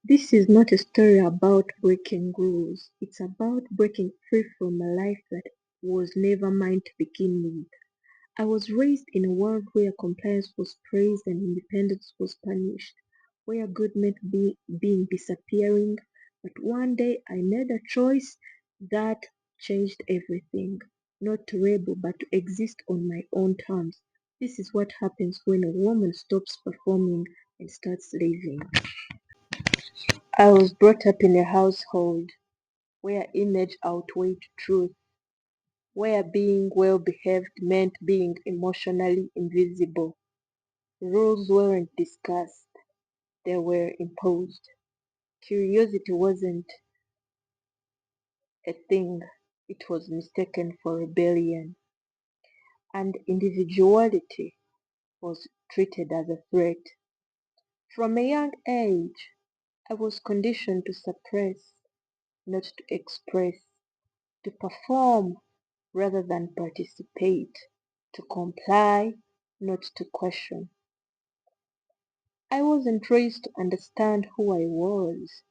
This is not a story about breaking rules. It's about breaking free from a life that was never mine to begin with. I was raised in a world where compliance was praised and independence was punished, where good meant being disappearing. But one day I made a choice that changed everything. Not to rebel, but to exist on my own terms. This is what happens when a woman stops performing and starts living. I was brought up in a household where image outweighed truth, where being well behaved meant being emotionally invisible. Rules weren't discussed, they were imposed. Curiosity wasn't a thing, it was mistaken for rebellion, and individuality was treated as a threat. From a young age, I was conditioned to suppress, not to express, to perform rather than participate, to comply, not to question. I wasn't raised to understand who I was.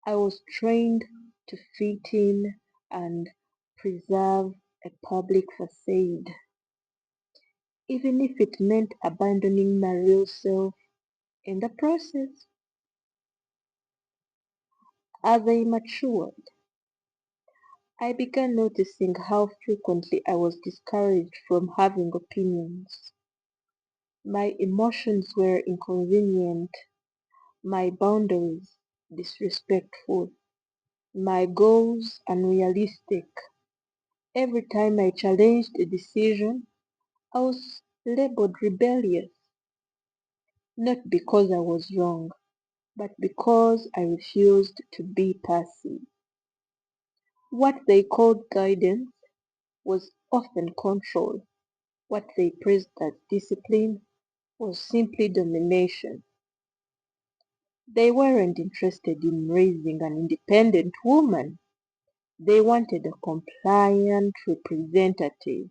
I was trained to fit in and preserve a public facade, even if it meant abandoning my real self in the process. As I matured, I began noticing how frequently I was discouraged from having opinions. My emotions were inconvenient, my boundaries disrespectful, my goals unrealistic. Every time I challenged a decision, I was labeled rebellious, not because I was wrong, but because I refused to be passive. What they called guidance was often control. What they praised as discipline was simply domination. They weren't interested in raising an independent woman. They wanted a compliant representative,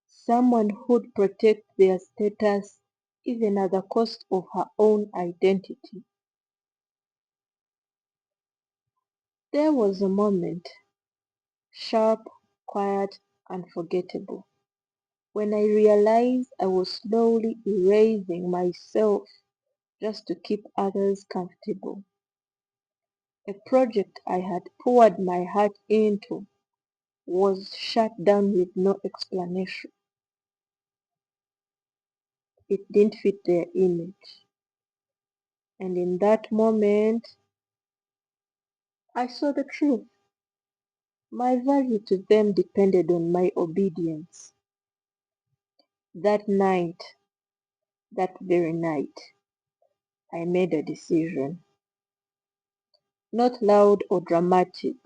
someone who'd protect their status even at the cost of her own identity. There was a moment, sharp, quiet, unforgettable, when I realized I was slowly erasing myself just to keep others comfortable. A project I had poured my heart into was shut down with no explanation. It didn't fit their image. And in that moment, I saw the truth. My value to them depended on my obedience. That night, that very night, I made a decision. Not loud or dramatic.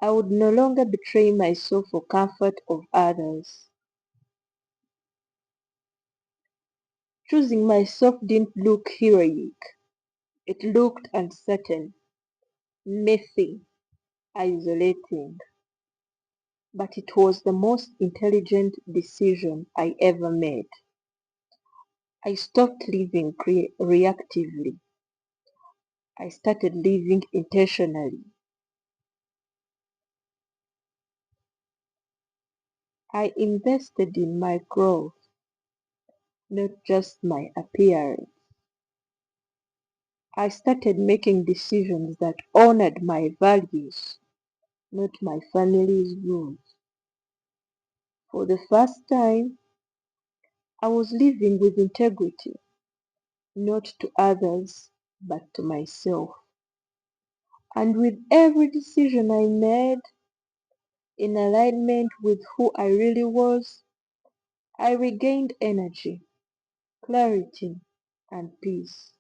I would no longer betray myself for comfort of others. Choosing myself didn't look heroic. It looked uncertain, messy, isolating. But it was the most intelligent decision I ever made. I stopped living reactively. I started living intentionally. I invested in my growth, not just my appearance. I started making decisions that honored my values, not my family's rules. For the first time, I was living with integrity, not to others, but to myself. And with every decision I made in alignment with who I really was, I regained energy, clarity, and peace.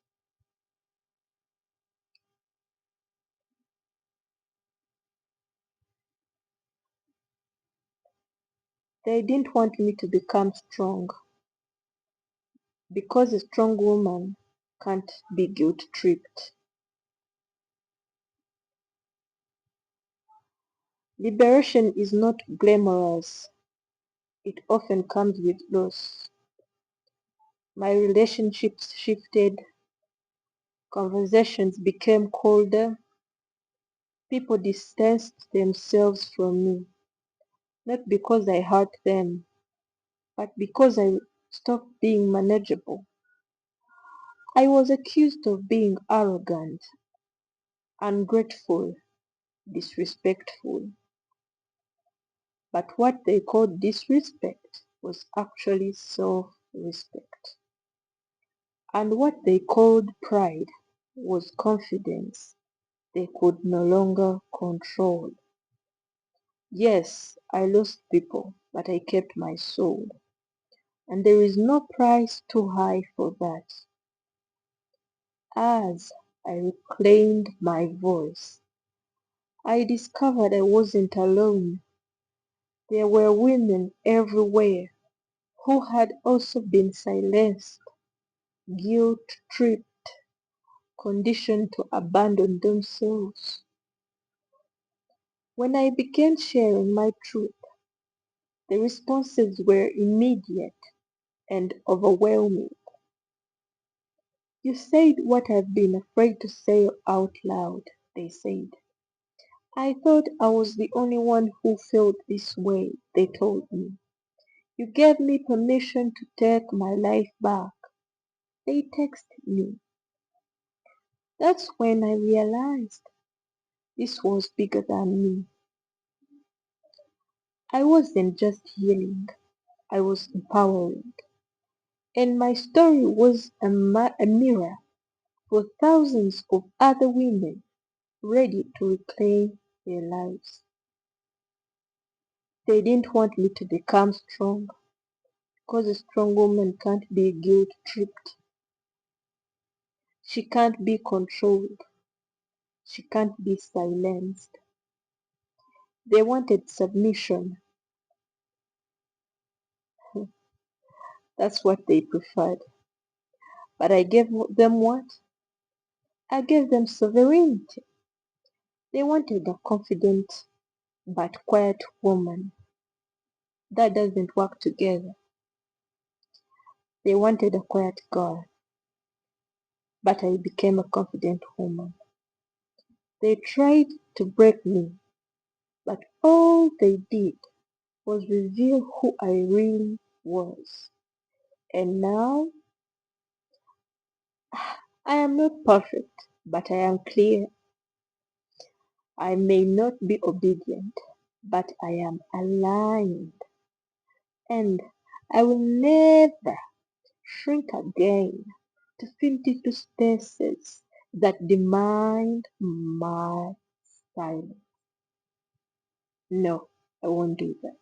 They didn't want me to become strong because a strong woman can't be guilt tripped. Liberation is not glamorous. It often comes with loss. My relationships shifted. Conversations became colder. People distanced themselves from me, not because I hurt them, but because I stopped being manageable. I was accused of being arrogant, ungrateful, disrespectful. But what they called disrespect was actually self-respect. And what they called pride was confidence they could no longer control. Yes, I lost people, but I kept my soul. And there is no price too high for that. As I reclaimed my voice, I discovered I wasn't alone. There were women everywhere who had also been silenced, guilt-tripped, conditioned to abandon themselves. When I began sharing my truth, the responses were immediate and overwhelming. You said what I've been afraid to say out loud, they said. I thought I was the only one who felt this way, they told me. You gave me permission to take my life back, they texted me. That's when I realized this was bigger than me. I wasn't just healing, I was empowering. And my story was a mirror for thousands of other women ready to reclaim their lives. They didn't want me to become strong because a strong woman can't be guilt tripped. She can't be controlled. She can't be silenced. They wanted submission. That's what they preferred. But I gave them what? I gave them sovereignty. They wanted a confident but quiet woman. That doesn't work together. They wanted a quiet girl, but I became a confident woman. They tried to break me, but all they did was reveal who I really was. And now I am not perfect, but I am clear. I may not be obedient, but I am aligned. And I will never shrink again to fit into spaces that demand my silence. No, I won't do that.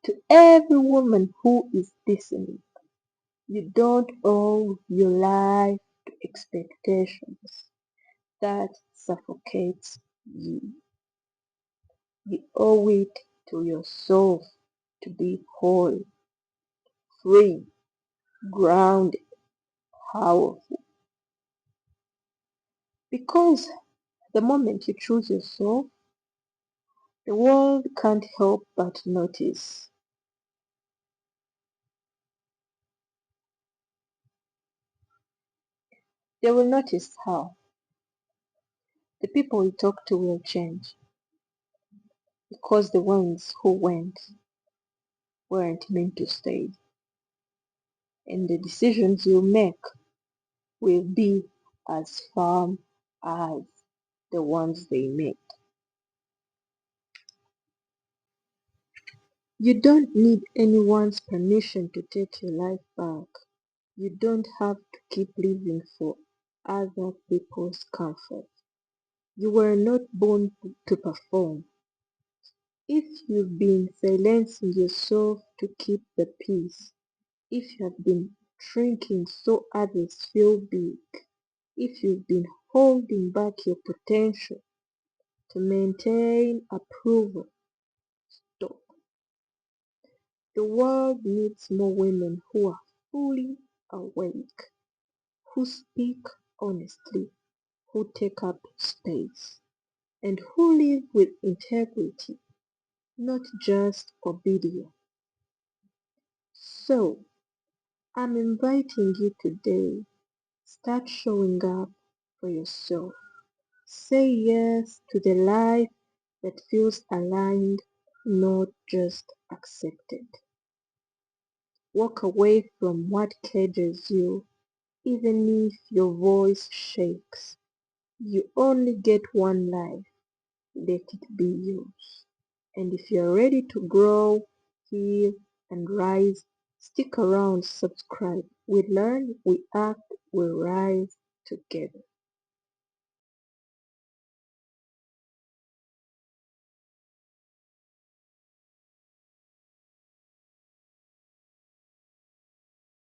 To every woman who is listening, you don't owe your life to expectations that suffocates you. You owe it to yourself to be whole, free, grounded, powerful. Because the moment you choose yourself, the world can't help but notice. They will notice how the people you talk to will change because the ones who went weren't meant to stay. And the decisions you make will be as firm as the ones they made. You don't need anyone's permission to take your life back. You don't have to keep living for other people's comfort. You were not born to perform. If you've been silencing yourself to keep the peace, if you have been shrinking so others feel big, if you've been holding back your potential to maintain approval, stop. The world needs more women who are fully awake, who speak honestly, who take up space, and who live with integrity, not just obedience. So, I'm inviting you today, Start showing up for yourself. Say yes to the life that feels aligned, not just accepted. Walk away from what cages you, even if your voice shakes. You only get one life. Let it be yours. And if you're ready to grow, heal, and rise, stick around, subscribe. We learn, we act, we rise together.